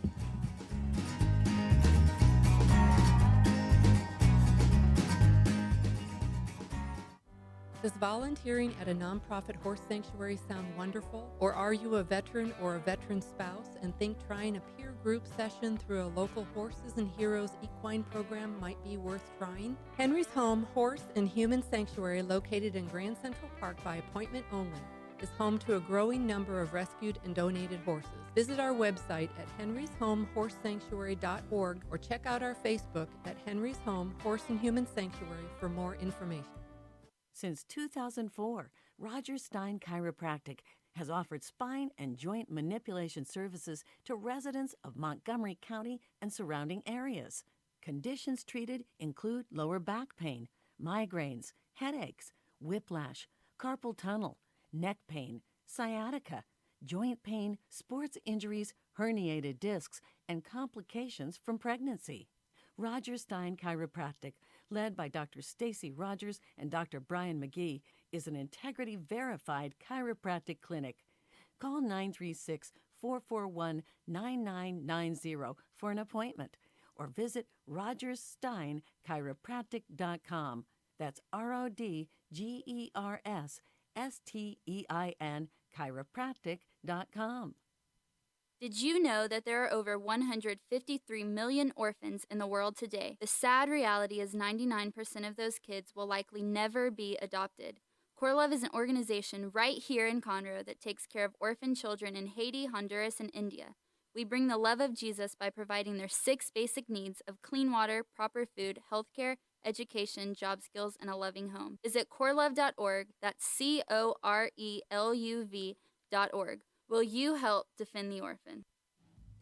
Does volunteering at a nonprofit horse sanctuary sound wonderful? Or are you a veteran or a veteran spouse and think trying a peer group session through a local Horses and Heroes equine program might be worth trying? Henry's Home Horse and Human Sanctuary, located in Grand Central Park by appointment only, is home to a growing number of rescued and donated horses. Visit our website at henryshomehorsesanctuary.org or check out our Facebook at Henry's Home Horse and Human Sanctuary for more information. Since 2004, Roger Stein Chiropractic has offered spine and joint manipulation services to residents of Montgomery County and surrounding areas. Conditions treated include lower back pain, migraines, headaches, whiplash, carpal tunnel, neck pain, sciatica, joint pain, sports injuries, herniated discs, and complications from pregnancy. Roger Stein Chiropractic, led by Dr. Stacy Rogers and Dr. Brian McGee, is an integrity-verified chiropractic clinic. Call 936-441-9990 for an appointment or visit rogerssteinchiropractic.com. That's RODGERSSTEIN chiropractic.com. Did you know that there are over 153 million orphans in the world today? The sad reality is 99% of those kids will likely never be adopted. Core Love is an organization right here in Conroe that takes care of orphan children in Haiti, Honduras, and India. We bring the love of Jesus by providing their 6 basic needs of clean water, proper food, healthcare, education, job skills, and a loving home. Visit corelove.org, that's CORELUV.org. Will you help defend the orphan?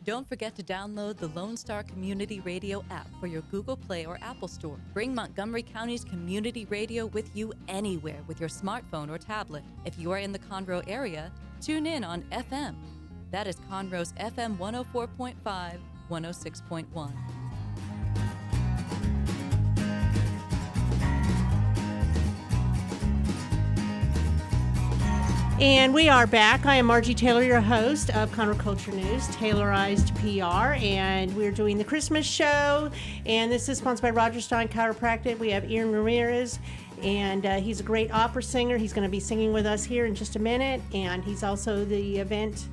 Don't forget to download the Lone Star Community Radio app for your Google Play or Apple Store. Bring Montgomery County's community radio with you anywhere with your smartphone or tablet. If you are in the Conroe area, tune in on FM. That is Conroe's FM 104.5, 106.1. And we are back. I am Margie Taylor, your host of Conroe Culture News, Taylorized PR, and we're doing the Christmas show. And this is sponsored by Roger Stein Chiropractic. We have Ian Ramirez, and he's a great opera singer. He's going to be singing with us here in just a minute, and he's also the event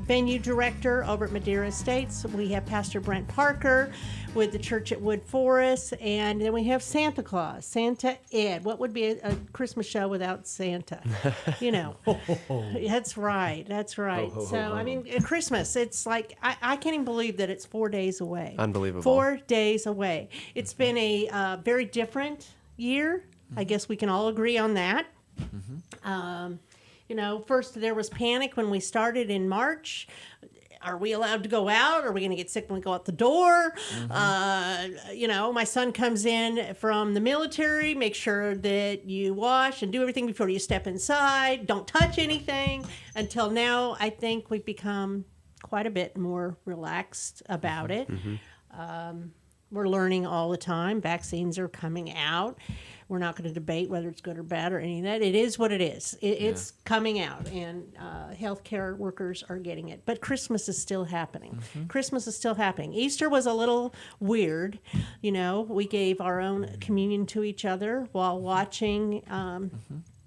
venue director over at Madeira Estates. We have Pastor Brent Parker with the church at Woodforest, and then we have Santa Claus, Santa Ed. What would be a Christmas show without Santa? You know, that's right. That's right. Ho, ho, so, ho, ho. I mean, Christmas, it's like, I can't even believe that it's 4 days away. Unbelievable. 4 days away. It's been a very different year. I guess we can all agree on that. You know, first there was panic when we started in March. Are we allowed to go out? Are we going to get sick when we go out the door? You know, my son comes in from the military. Make sure that you wash and do everything before you step inside. Don't touch anything. Until now, I think we've become quite a bit more relaxed about it. We're learning all the time. Vaccines are coming out. We're not going to debate whether it's good or bad or any of that. It is what it is. It's coming out, and healthcare workers are getting it. But Christmas is still happening. Christmas is still happening. Easter was a little weird. You know, we gave our own communion to each other while watching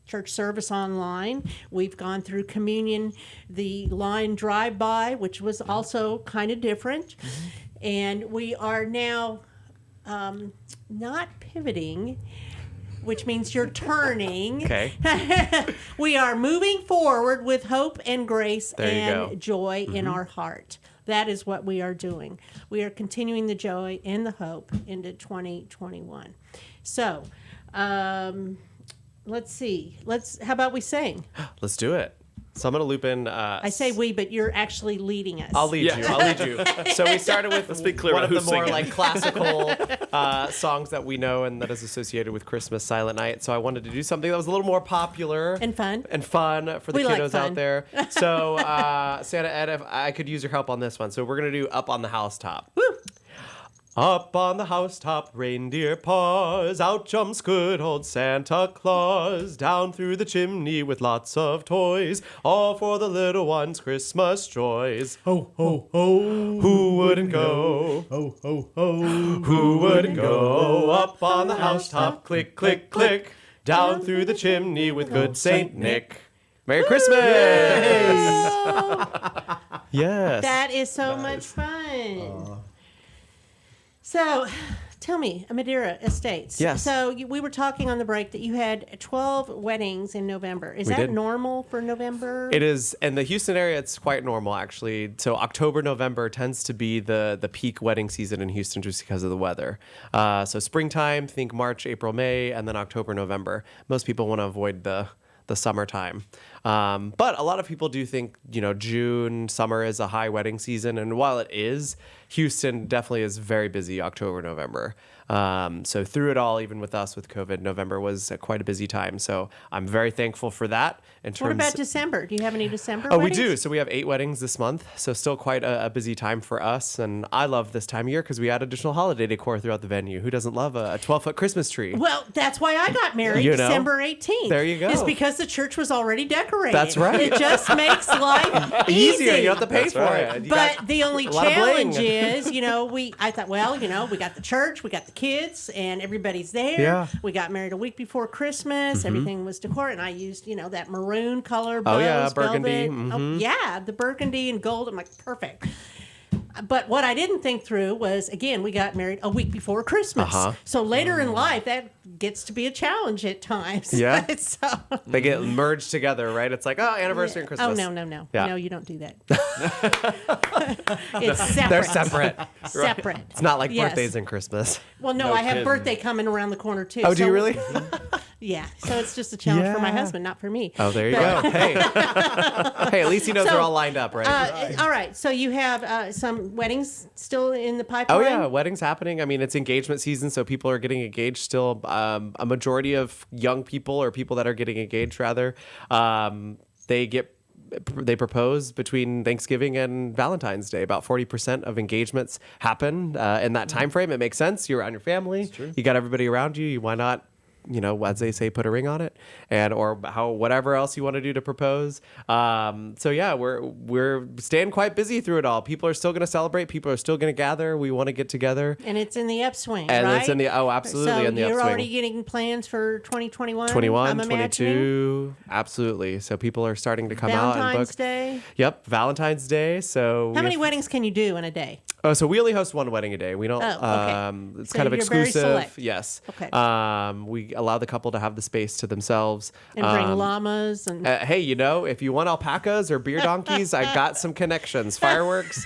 church service online. We've gone through communion, the line drive-by, which was also kind of different. And we are now not pivoting, which means you're turning. Okay. We are moving forward with hope and grace There you go. and joy in our heart. That is what we are doing. We are continuing the joy and the hope into 2021. So, let's see. How about we sing? Let's do it. So I'm going to loop in. I say we, but you're actually leading us. I'll lead you. I'll lead you. So we started with Let's be clear one about of the who's more singing. like classical songs that we know and that is associated with Christmas, Silent Night. So I wanted to do something that was a little more popular And fun. for the We like kiddos fun. out there. So Santa Ed, if I could use your help on this one. So we're gonna do Up on the Housetop. Woo! Up on the housetop, reindeer paws, out jumps good old Santa Claus, down through the chimney with lots of toys, all for the little ones' Christmas joys. Ho, ho, ho. Who wouldn't go? Ho, ho, ho. Who wouldn't go? Up on the housetop, click, click, click, down through the chimney with good Saint Nick. Merry Christmas! Yes. That is so much fun. So, tell me, Madeira Estates. Yes. So we were talking on the break that you had 12 weddings in November. Is We that did. normal for November? It is, in the Houston area, it's quite normal actually. So October, November tends to be the peak wedding season in Houston just because of the weather. So springtime, think March, April, May, and then October, November. Most people want to avoid the summertime. But a lot of people do think, June, summer is a high wedding season. And while it is, Houston definitely is very busy October, November. So through it all, even with us with COVID, November was quite a busy time. So I'm very thankful for that. What about December? Do you have any December Oh, weddings? we do. So we have 8 weddings this month. So still quite a busy time for us. And I love this time of year because we add additional holiday decor throughout the venue. Who doesn't love a 12-foot Christmas tree? Well, that's why I got married December 18th. There you go. It's because the church was already decorated. That's right. It just makes life Easier. easy. You don't have to pay for it. You But got the only a lot of bling. challenge is, I thought, we got the church, we got the kids, and everybody's there. Yeah. We got married a week before Christmas. Everything was decor, and I used, that maroon color. Oh, yeah, bows, burgundy. velvet. Oh, yeah, the burgundy and gold. I'm like, perfect. But what I didn't think through was, again, we got married a week before Christmas. So later in life, that gets to be a challenge at times. Yeah. So, They get merged together, right? It's like, anniversary and Christmas. oh, no. Yeah. No, you don't do that. It's separate. They're separate. Separate. It's not like Yes. birthdays and Christmas. Well, no, I have birthday coming around the corner, too. Oh, do you So- really? Yeah. So it's just a challenge for my Yeah. husband, not for me. Oh, there you go. Hey. Hey, at least he knows So, they're all lined up, right? All right. So you have some weddings still in the Oh pipeline? yeah, weddings happening. I mean, it's engagement season, so people are getting engaged still. A majority of young people or people that are getting engaged, rather, they propose between Thanksgiving and Valentine's Day. About 40% of engagements happen in that time frame. It makes sense. You're around your family. You got everybody around you. Why not? As they say, put a ring on it, or whatever else you want to do to propose. So yeah, we're staying quite busy through it all. People are still going to celebrate. People are still going to gather. We want to get together. And it's in the upswing, And right? it's in the absolutely so in the you're upswing. already getting plans for 2021. 21, I'm imagining? 22, absolutely. So people are starting to come out and book. Valentine's Day. Yep, Valentine's Day. So How many weddings can you do in a day? Oh, so we only host one wedding a day. We don't. Oh, okay. It's So kind of you're very exclusive. select. Yes. Okay. We allow the couple to have the space to themselves. And bring llamas and Hey, if you want alpacas or beer donkeys, I got some connections. Fireworks.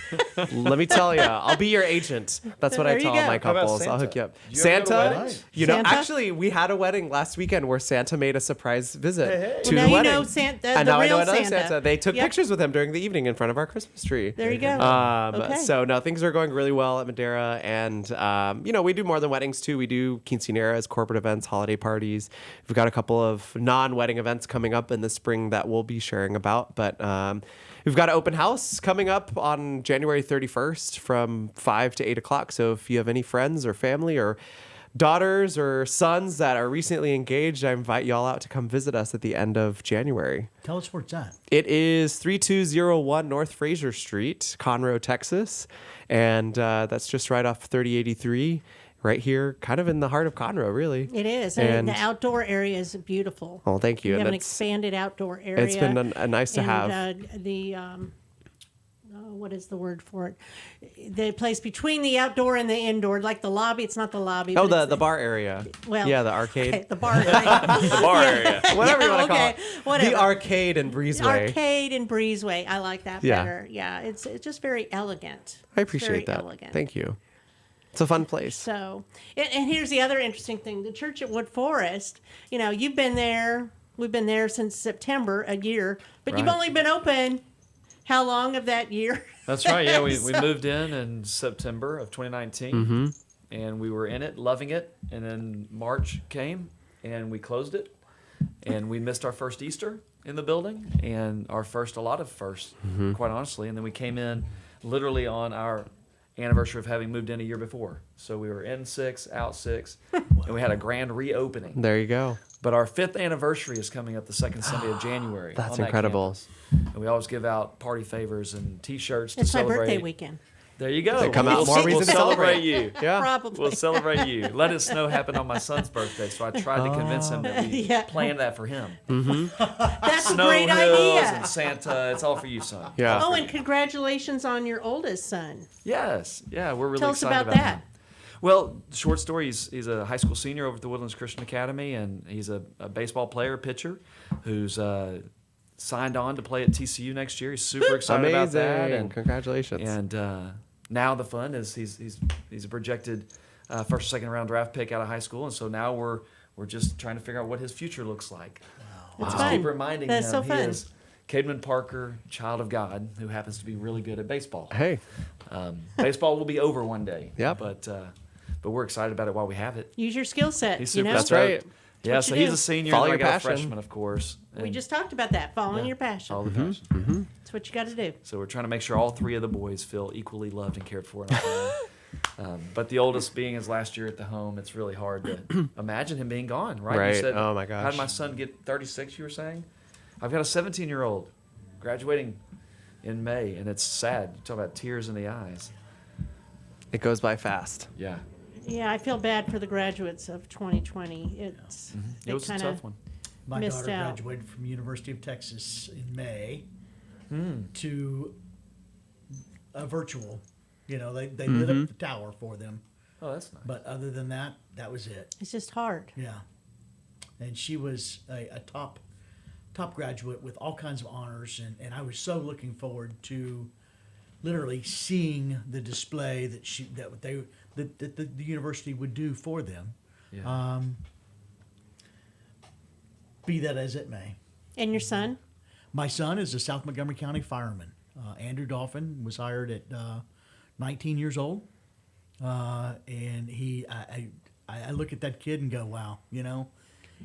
Let me tell you, I'll be your agent. That's what There I you tell go. all my How about couples. I'll Santa? hook you up. Do you ever go to Santa. weddings? Santa? Actually, we had a wedding last weekend where Santa made a surprise visit to Well, now the you wedding. know Santa, and the now I know real another Santa. They took Yep. pictures with him during the evening in front of our Christmas tree. There you go. Okay. So no, things are going really well at Madeira, and we do more than weddings too. We do quinceañeras, corporate events, holiday parties. We've got a couple of non-wedding events coming up in the spring that we'll be sharing about, but we've got an open house coming up on January 31st from 5 to 8 o'clock. So if you have any friends or family or daughters or sons that are recently engaged, I invite y'all out to come visit us at the end of January. Tell us where it's at. It is 3201 North Fraser Street, Conroe, Texas. And that's just right off 3083, right here, kind of in the heart of Conroe, really. It is. And the outdoor area is beautiful. Oh, thank you. You And have an that's- expanded outdoor area. It's been nice to have. What is the word for it? The place between the outdoor and the indoor, like the lobby. It's not the lobby. Oh, but the bar area. Well, yeah, the arcade. okay, the bar area. The bar area. Whatever you Yeah, want to call okay, it. whatever. The arcade and breezeway. Arcade and breezeway. I like that Yeah. better. Yeah, it's just very elegant. I It's very appreciate that. Elegant. Thank you. It's a fun place. So, and here's the other interesting thing: the church at Woodforest. You've been there We've been there since September, a year. But you've Right. only been open how long of that year? That's right. Yeah, we So- moved in September of 2019, Mm-hmm. and we were in it, loving it. And then March came, and we closed it, and we missed our first Easter in the building, and our first, a lot of firsts, quite honestly. And then we came in literally on our anniversary of having moved in a year before. So we were in 6, out 6, and we had a grand reopening. There you go. But our 5th anniversary is coming up the second Sunday of January. That's on that incredible. campus. And we always give out party favors and T-shirts to It's my celebrate. birthday weekend. There you go. They come out we'll, more we'll reason to celebrate celebrate. you. Yeah. Probably. We'll celebrate you. Let It Snow happened on my son's birthday, so I tried to convince him that we Yeah. planned that for him. That's a Snow great hills idea. and Santa. It's all for you, son. Yeah. Oh, and congratulations on your oldest son. Yes. Yeah, we're really Tell us excited about that. him. Well, short story, he's a high school senior over at the Woodlands Christian Academy, and he's a baseball player, pitcher, who's signed on to play at TCU next year. He's super excited about that. Amazing. Congratulations. And now the fun is he's a projected first or second round draft pick out of high school, and so now we're just trying to figure out what his future looks like. That's Just fun. keep reminding That's him so he fun. is Cademan Parker, child of God, who happens to be really good at baseball. Hey. Baseball will be over one day. Yep. But we're excited about it while we have it. Use your skill set. He's you super know? That's stoked. right. Yeah, what so you he's do. a senior. Follow and I your got passion. a freshman, of course. We and just talked about that. Following Yeah. your passion. follow the passion. That's what you got to do. So we're trying to make sure all 3 of the boys feel equally loved and cared for. In our family. But the oldest being his last year at the home, it's really hard to imagine him being gone, right? Right. You said, Oh, my How gosh. did my son get 36, you were saying? I've got a 17-year-old graduating in May, and it's sad. You talk about tears in the eyes. It goes by fast. Yeah. Yeah, I feel bad for the graduates of 2020. It's they It was a kinda tough one. My missed daughter out. graduated from University of Texas in May to a virtual. You know, they lit up the tower for them. Oh, that's nice. But other than that, that was it. It's just hard. Yeah. And she was a top graduate with all kinds of honors. And I was so looking forward to literally seeing the display that the university would do for them. Yeah. Be that as it may. And your son? My son is a South Montgomery County fireman. Andrew Dolphin was hired at 19 years old, and I look at that kid and go, wow, you know,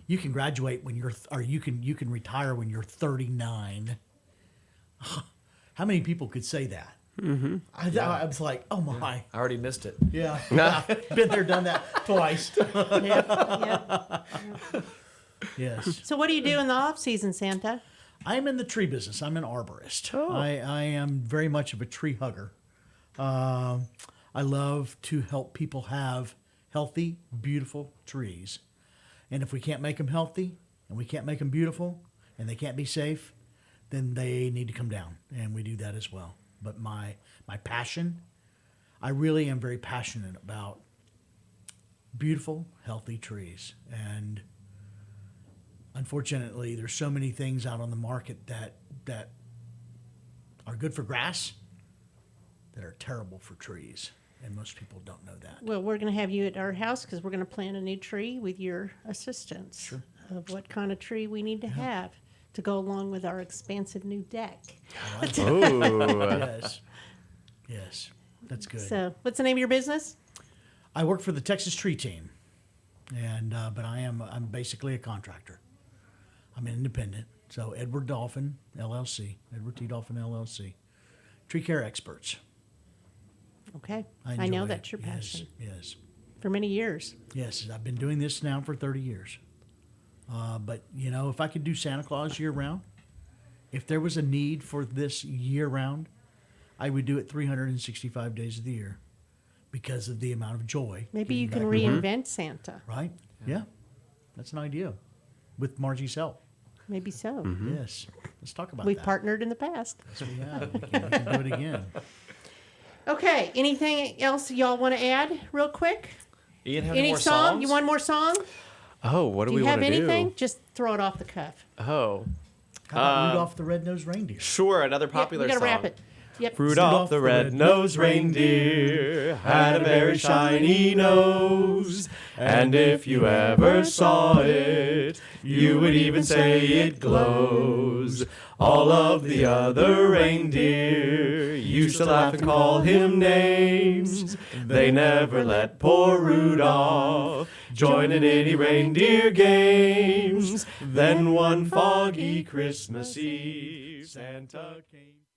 you can graduate when you can retire when you're 39. How many people could say that? Mm-hmm. I was like, oh my, I already missed it. yeah, been there, done that twice. Yeah. Yes. So what do you do in the off season, Santa? I'm in the tree business. I'm an arborist. Oh. I am very much of a tree hugger. I love to help people have healthy, beautiful trees. And if we can't make them healthy and we can't make them beautiful and they can't be safe, then they need to come down. And we do that as well. But my passion, I really am very passionate about beautiful, healthy trees. And unfortunately, there's so many things out on the market that are good for grass that are terrible for trees, and most people don't know that. Well, we're going to have you at our house because we're going to plant a new tree with your assistance of what kind of tree we need to have to go along with our expansive new deck. Oh. Yes, that's good. So, what's the name of your business? I work for the Texas Tree Team, and but I'm basically a contractor. I'm an independent. So Edward Dolphin LLC, Edward T. Dolphin LLC, tree care experts. Okay, I enjoy know it. that's your Yes, passion Yes, for many years. yes. I've been doing this now for 30 years. But you know, if I could do Santa Claus year round, if there was a need for this year round, I would do it 365 days of the year because of the amount of joy. Maybe you getting can back- reinvent Santa. Right? Yeah. That's an idea. With Margie's help. Maybe so. Yes. Let's talk about We've that. partnered in the past. Yes, we have. We can do it again. Okay, anything else y'all want to add real quick? Ian, have Any more song? songs? You want more song? Oh, what do Do we you want have to anything? do? Just throw it off the cuff. Oh. How about Rudolph the Red Nosed Reindeer? Sure, another Yeah, popular we gotta song. wrap it. Yep. Rudolph the red-nosed reindeer had a very shiny nose, and if you ever saw it, you would even say it glows. All of the other reindeer used to laugh and call him names. They never let poor Rudolph join in any reindeer games. Then one foggy Christmas Eve, Santa came.